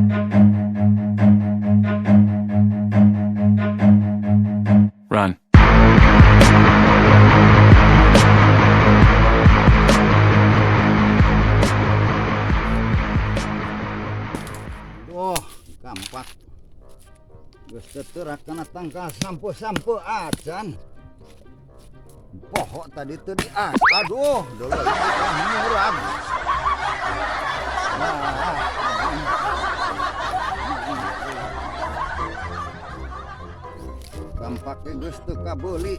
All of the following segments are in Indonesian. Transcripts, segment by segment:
Run. Duh, kampak. Geus teurak kana tangkal sampo-sampo acan. Pohok tadi teu dias. Aduh, deuleut murag. Kampaknya geus teu kabeuli.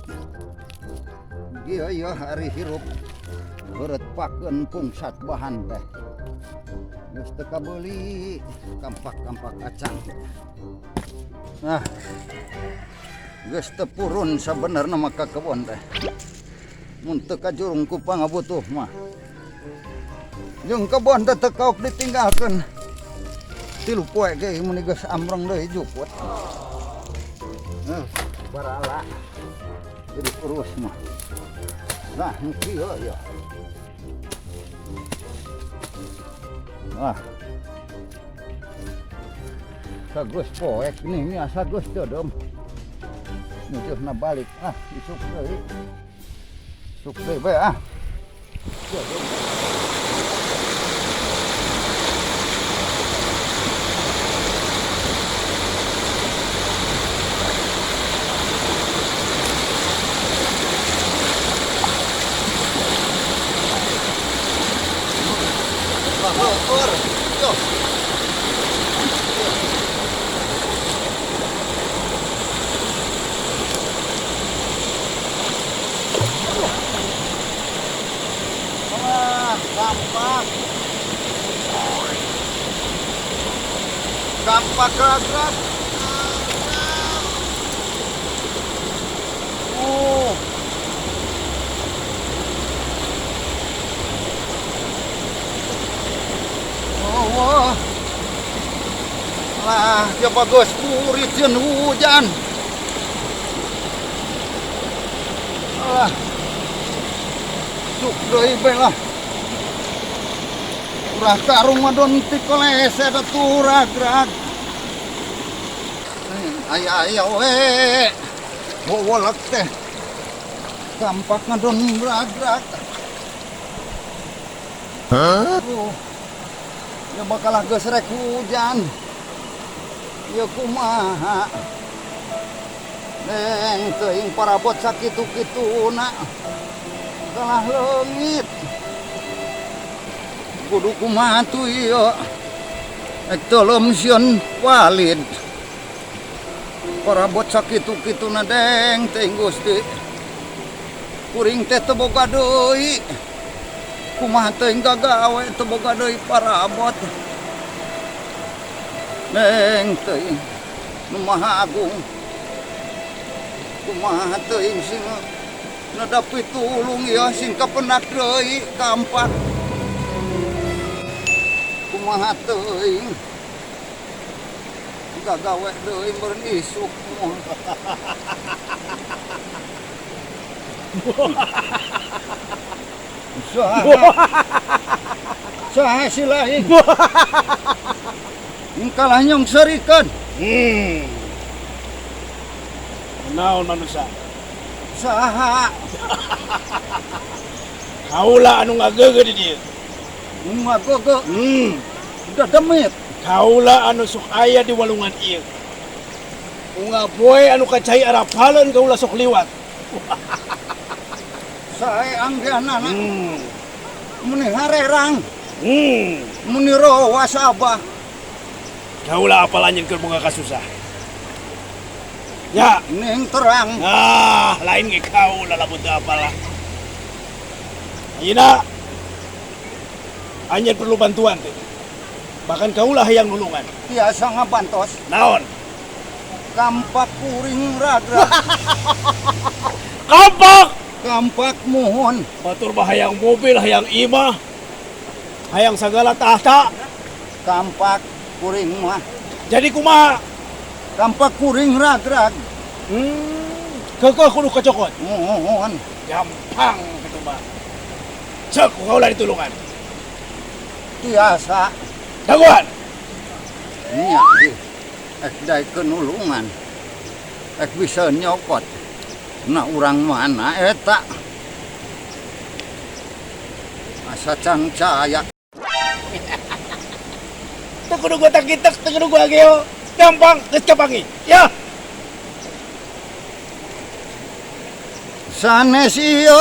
Ieu hari hirup beureut pakeun pungsat bahan teh. Geus teu kabeuli kampak-kampak acan. Nah, geus teu purun sabenerna mah ka kebon teh. Mun teu kajurung ku pangabutuh mah. Jeung kebon teh teu kaok ditinggalkeun. 3 poe ge mun geus amreng deui juput. Barala jadi urus mah. Nah, nu kieu ya. Sagus poek nih asa geus dodom. Nujuhna balik isuk deui. Isuk deui bae Dodom. Kampak gerak. Wah. Lah, ya bagus purit jeung hujan. Cuk deui bae lah. Urah karung mah don ti kolese da turag-rag. Aya we. Wolek teh. Kampak ngadon rag-rag. Ya bakal geus rek hujan. Ya kumaha. Neng teuing parabot sakitu-kituna. Kalah leungit. Kudu kumaha tuh ieu. Ek teuleum sieun walid. Parabot sakitu-kituna deng teuing Gusti. Kuring teh teu boga deui. Kumaha teuing gagawe teu boga deui parabot. Neng teuing nu Maha Agung. Kumaha teuing sing nadapi tulung ieu sing kapendak deui kampak. Kumaha teuing gagawe deui meureun isuk moh. Saha si lain. Kalah nyongserikeun. Naon manusia? Saha? Kaula anu ngageugeud di dieu. Ngagogo. Udah demit. Kaula anu sok aya di walungan ieu. Unga boy anu kacai arapaleun kaula sok liwat. Sae anggeunana. Muni harerang. Muni rowa sabah. Kaula apal anjeun keur boga kasusah. Ya, ning terang. Lain ge kaula lamun teu apalah. Ayeuna anjeun perlu bantuan teh. Bahkan kaula hayang nulungan. Biasa ngabantos. Naon? Kampak kuring ragra. Kampak! Kampak mohon. Batur mah hayang mobil, hayang imah, hayang segala tahta. Kampak kuring mah. Jadi kumaha? Kampak kuring ragrag. Keukeuh kudu kacokot. Mohon. Gampang kitu mah. Cek kaula ditulungan. Biasa. Daguan. nya di ek daekeun nulungan ek bisa nyokot na urang mana eta asa can caya Teu kudu gua takitek, teu kudu gua ageo. Gampang, geus kapangi. Ya. sanes ieu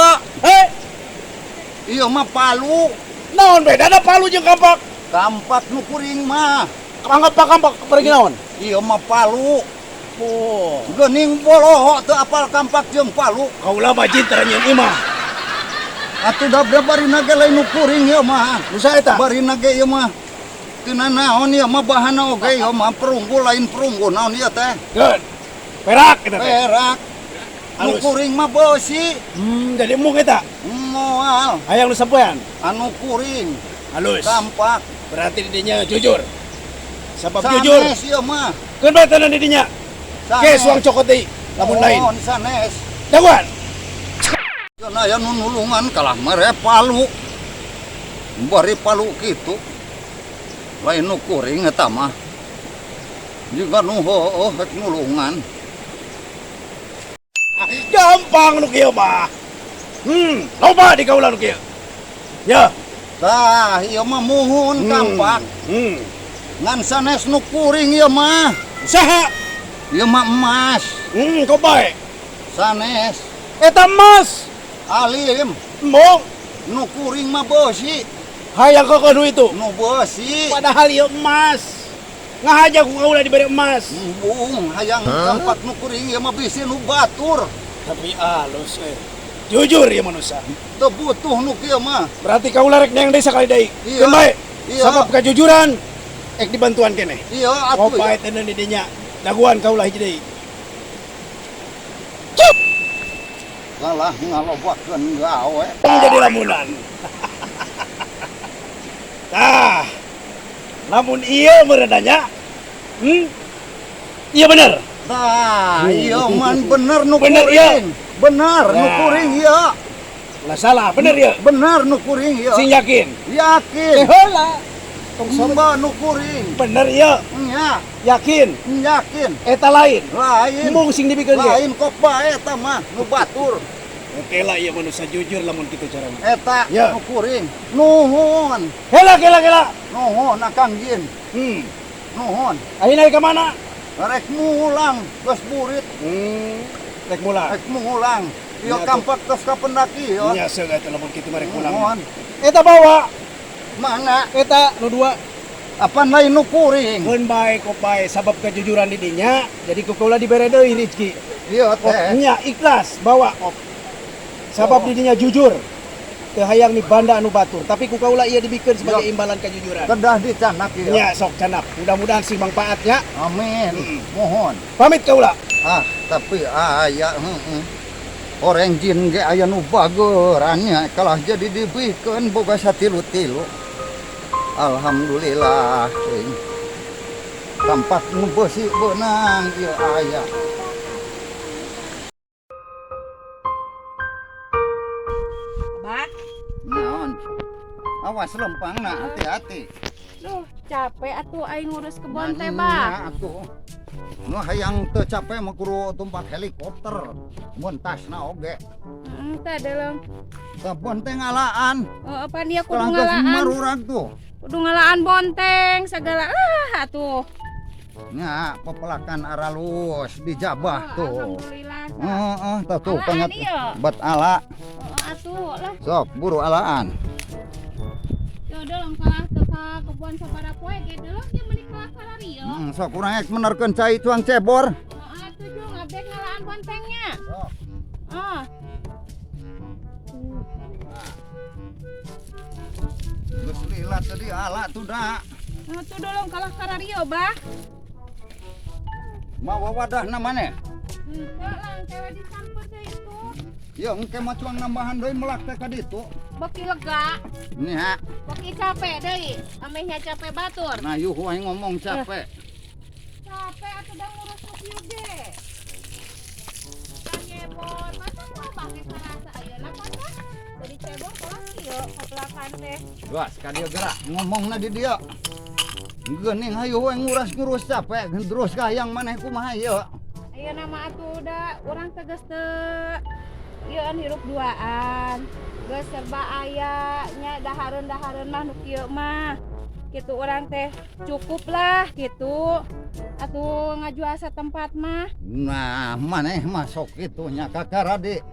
ieu mah palu Naon bedana palu jeung kampak? kampak nu kuring mah Kampak pergi naon? ieu mah palu Oh, geuning boloho teu apal kampak jeung palu kaula bajin tanya imah. atuh da barina ge lain nu kuring ieu mah Nu saeta? barina ge ieu mah teu naon ieu mah bahanna oge ieu mah perunggu lain perunggu naon ieu teh Geun. Perak eta teh. perak nu Halus. kuring mah beusi Jadi mung eta. moal Hayang nu sampean. anu kuring Halus. kampak Berarti di dinya jujur. Sabab jujur. sanes ieu mah Keun bae tenan di dinya. Ke suang cokot deui. Lamun lain. Mohon sanes Daguan. Karena aya nu nulungan kalah mere palu. Bari palu kitu. Lain nu kuring eta mah. Juga nu heueuh rek nulungan. Gampang nu kieu mah. Loba di kaula nu kieu. Ya. Tah ieu mah muhun kampak. Ngan sanes nu kuring ieu mah. Saha? Ieu mah emas. Kau bae. Sanes Eta emas. alim Mong. nu kuring mah beusi. Hayang kau kanu itu. Nu beusi. Padahal ieu emas. Ngahaja ku kaula diberi emas. Embung hayang kampak nu kuring ieu mah bisi nu batur. Tapi alus Jujur ya manusia. Teu butuh nu kieu mah. Berarti kaula rek neang deui sakali deui. Iya. Keun bae. Iya. Sabab kejujuran ek dibantuan keneh. Iya Kau atuh. bae tenan di dinya. Daguan kaula hiji deui. Kalah ngalobakeun gawe. Jadi lamunan. Tah. Lamun ieu merenanya. Iya bener. Tah, ieu man bener nu Bener, kuring. Bener nu Nah. kuring ieu. Lah salah, bener ya. Bener nu kuring ieu. Sing yakin. Yakin. Heula. Mbah nu kuring. Bener ya. Nya, Yakin. yakin. Eta lain. Lain. Mung sing dibikeun ge. Lain kok bae eta mah nu batur. Oke lah ieu manusia jujur lamun kitu carana. Eta Ya. nu kuring. Nuhun. Kela. Nuhun akang jin. Hmm. Nuhun. Ayeuna ka mana? Rek mulang geus burit. Rek mula. Rek mulang. Ieu Ya, kampak geus ka pendaki ieu. Nya seug atuh lamun kitu mah rek pulang. Nuhun. Eta bawa. Mana? Eta nu dua. Apaan lain nu kuring? Keun bae kok bae sabab kejujuran di dinya. Jadi ku kaula dibere deui rezeki. Iya Kok teh. nya ikhlas bawa kok. Sabab di dinya jujur. Teu hayang ni banda anu batur, tapi ku kaula ieu dibikeun sebagai Ya. imbalan kejujuran. Kedah dicanak ieu. Nya sok canap. Mudah-mudahan sih manfaatnya. Amin. Mohon. Pamit kaula. Tapi aya Orang jin ge aya nu bagerannya kalah jadi dibikeun boga satilu-tilu. Alhamdulillah. Tampak nu beusi beunang ieu aya. Abah, Naon? Awas lempangna hati-hati. duh capek atuh aing ngurus kebon teh, Nya Bah. atuh. Nu hayang teu capek mah kudu tumpak helikopter. Mun tasna oge. Teh deleng. Sabon teh ngalaan. Apa dia kudu Telah geus ngalaan? marurag tuh. Kudu ngalaan bonteng segala. Atuh. Nya pepelakan aralus dijabah tuh. Alhamdulillah. Heeh, tuh Alaan penget ieu. bat ala. Atuh lah. Sok buru alaan. Yo deleng kalah teka kebon sabaraha poe ge deleng ieu meuni kalah kalari yo. Sok urang ek menerkeun cai tuang cebor. Atuh jung abek ngalaan bontengnya. Sok. Ah. Geus lila tadi ala tuh da. Atuh deleng kalah kalari yo, Bah. Mawa wadahna maneh. Henteu lang tewe dicampur teh itu. Ieu engke mah cuang nambahan deui melak teh ka ditu. Beki lega. Nya, Beki capek deui. Amehnya capek batur. nah yuh wae ngomong capek. Capek atuh da ngurus ieu ge. Cebor, masa ku abah ge karasa ayeuna kan teh. Jadi cebor kelas ieu kapelakan teh. Luas ka dieu gerak ngomongna di dieu. Geuning hayu we ngurus capek terus hayang maneh kumaha ieu? Ayo nama atuh udah orang tegas teu ieu hirup duaan. Geus serba aya nya dahareun mah nu kieu mah. Kitu orang teh cukup lah gitu. Atuh ngajual satempat mah. Nah, maneh masuk kitu nya kakarade.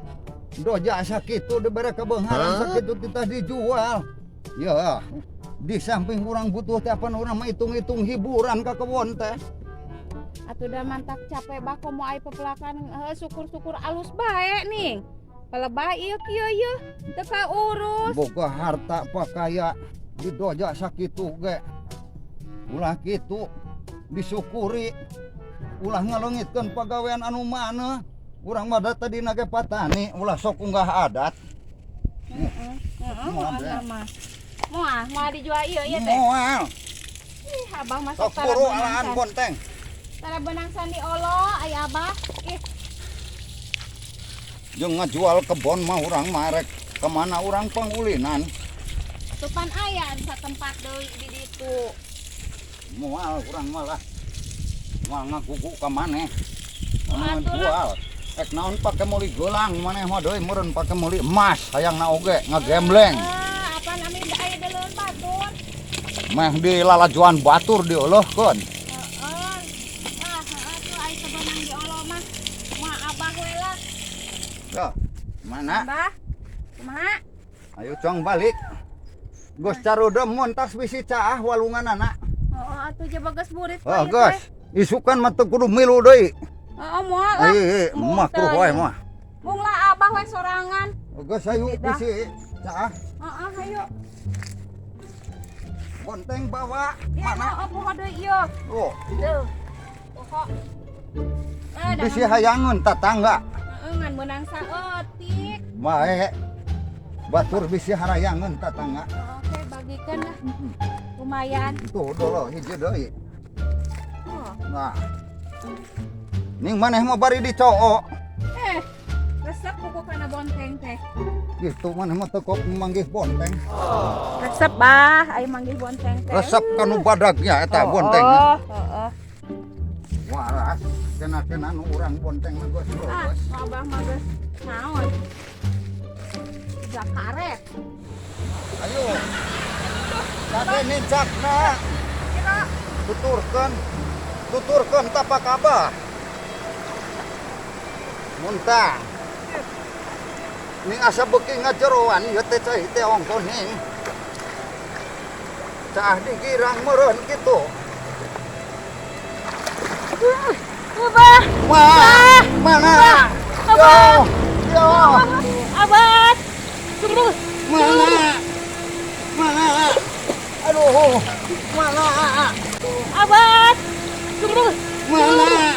Doja sakitu dibere kebeungaran sakitu kita dijual. Ya, di samping urang butuh teh apan urang mah hitung-hitung hiburan ka kebon teh. Atuh da mantak capek bako mau aya pepelakan syukur-syukur alus bae nih. Palebah ieu kieu yeuh teu kaurus. Boga harta pakaya di doja sakitu ge. Ulah kitu disyukuri. Ulah ngaleungitkeun pagawean anu maneh. Urang mah tadi nage patani ulah sok unggah adat. Moal dijual ieu ya teh. Moal. Ih, abang masuk Sok buru alahan bonteng. Tara benang sandi olo aya abah. Ih, Jeung ngajual kebon mah urang mah rek kemana urang pangulinan. tupan aya di satempat deui di ditu. Moal urang mah lah. Moal ngagugu ka maneh. Atuh Jual. Ek naon pake meuli gelang maneh mah deui meureun pake meuli emas hayangna oge ngagembleng. Apaan amin aya deuleun batur. Meh di lalajuan batur diolehkeun. Heeh. Tuh aya kebenang di olo mah. Moal abah we lah. Ya, mana? Abah. Kumaha? Ayo cong balik. Gos carudem mun tas bisi caah walunganana. Heeh, atuh je bagas burit Oh, gos. Isukan mah teu kudu milu deui. Heeh, moal lah. Mah kudu wae mah. Mung lah abah we sorangan. Gos ayo bisi caah. Heeh, hayu. Bonteng bawa Ya, mana? heeh, poho deui ieu. Oh, Tuh. Poho. bisi hayangeun tatangga. Heeh, ngan menang saeutik. Bae. Batur bisi harayangeun tatangga. Oke, bagikeun lah. Lumayan. Tuh dolo hiji deui. Oh. Nah. Ning maneh mah bari dicoo. Resep kuku kana bonteng teh. Gitu maneh mah teu kok manggih bonteng. Resep bah, aya manggih bonteng teh. Resep kanu badagnya eta bonteng. Oh, heeh. Waras kena-kena nu urang bonteng mah gos. Abah mah geus naon? Jakaret. Ayo. Kade nijakna. Kira Tuturkeun tapak abah. Muntah. Ning asa beuki ngajeroan ieu teh cai teh ongkon ning. Cah digirang meureun kitu. Abah, Mana? Abah. Yo. Abah. Tunggu. Mana? Aduh. Mana? Abah. Tunggu. Mana?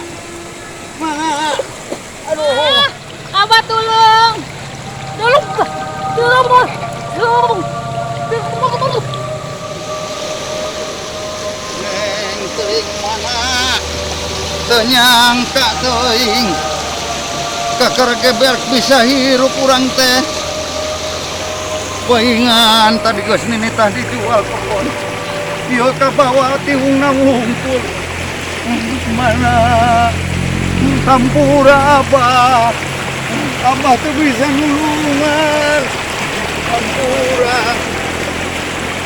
Aduh. Abah tolong. Tolong. Neng teuing mana? Teu nyangka teuing. Kakar gebel bisa hirup urang teh. Paingan tadi geus nini tah dijual kebon. Ieu kabawa ti hungna ngumpul. Mana? Hampura abah. Abah teu bisa nulungan.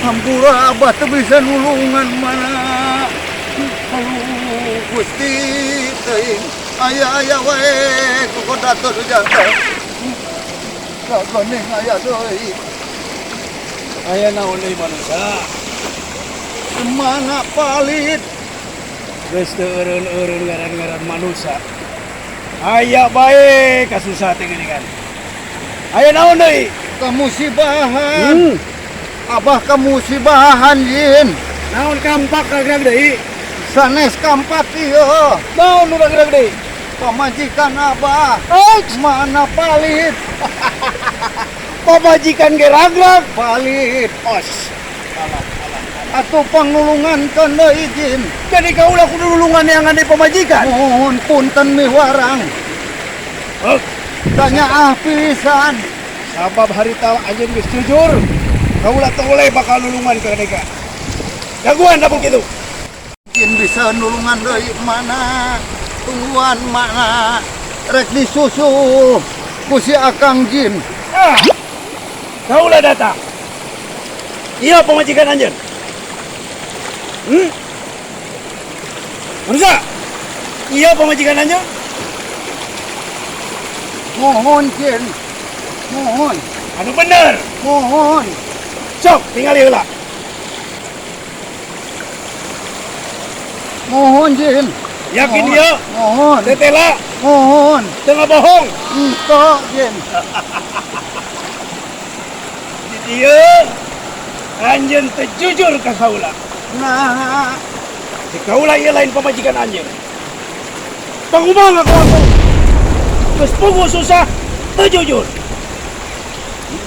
Hampura abah teu bisa nulungan mana? Aduh Gusti teuing aya wae kudu datur janten. Kagoning aya deui. Aya naon deui manusia? Mana palit? Geus teu eureun-eureun ngaran-ngaran manusia. Aya bae kasusah teh geuning kan. Aya naon deui? Kamusibahan. Abah kamusibahan Jin. Naon kampak kagrag deui? Sanes kampak ieu. Naon nu kagrag deui? Pamajikan Abah. Mana palit? Pamajikan ge ragrag. Palit. Os. Atuh panulungan kan deui Jin. Jadi kaulah kudu nulungan yang ada pamajikan. Mohon punten miwarang. Tanya pisan. Sabab harita anjeun geus jujur. Kaulah teu oleh bakal nulungan ka mereka. Jagoan da begitu. bisa nulungan deui mana tungguan mana rek disusul ku si Akang Jin. Kaulah datang. Iya pemajikan anjeun. Manusia. Iya pemajikan anjeun. Mohon Jin. Mohon. Anu bener. Mohon. Sok tinggal heula. Mohon Jin. Yakin Mohon. dia? Mohon. Tetela Mohon. tengah bohong. Engkau Jin. Di dia anjeun teu jujur ka kaula. Nah, Si kaula ieu lain pamajikan anjeun. Pangumaha ka aku? Geus puguh susah teu jujur.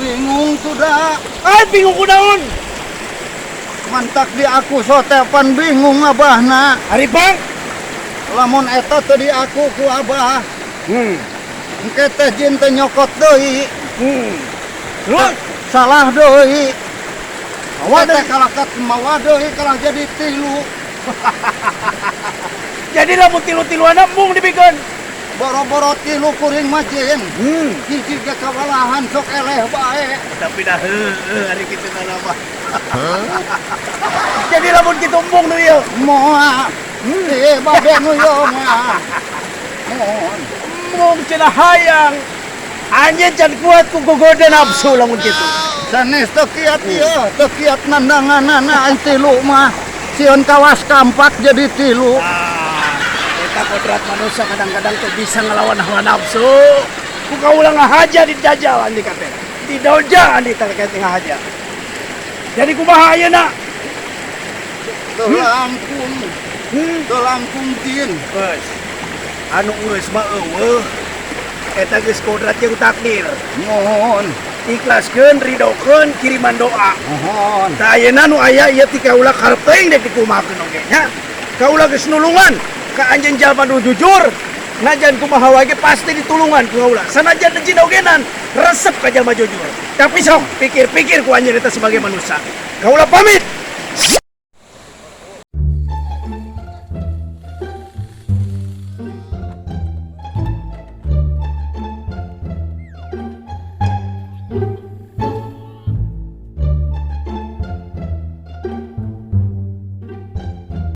bingung sudah. Ai bingung kunaon? Mantak di aku sotepan bingung abahna. Ari Bang. Lamun eta teu di aku ku abah. Engke teh Jin teh nyokot deui. Terus Salah deui. Awa teh kalakat mawa deui kalah jadi tilu. jadi lamun tilu-tiluan embung dibikeun. Boro-boro tilu kuring mah Jin. Hiji ge kawalahan sok eleh bae. Tapi dah hari kitu kana mah. Jadi lamun kitu embung nu ieu. Moal. Babe nu yo mah. Mohon. Embung cenah hayang. Anjeun can kuat ku gogoda nafsu lamun kitu. Sanes teu kiat ieu, teu kiat nandanganana aing tilu mah. Sieun kawas kampak jadi tilu. Eta kodrat manusia kadang-kadang tuh bisa ngelawan hawa nafsu. Ku kaula ngahaja di jajal andi kate. Di doja andi terkait ngahaja. Jadi kumaha ayeuna? Teu langkung. Teu langkung Jin. Geus. Anu urus mah eueuh. Eta geus kodrat jeung takdir. Mohon. Ikhlaskeun, ridokeun, kiriman doa. Mohon. Da ayeuna nu aya ieu ti kaula karep teuing dek dikumahakeun oge nya. Kaula geus nulungan ka anjeun jalma nu jujur. Najan kumaha wae ge pasti ditulungan ku kaula. Sanajan jeung ogenan resep ka jalma jujur. Tapi sok pikir-pikir ku anjeun eta sebagai manusia. Kaula pamit.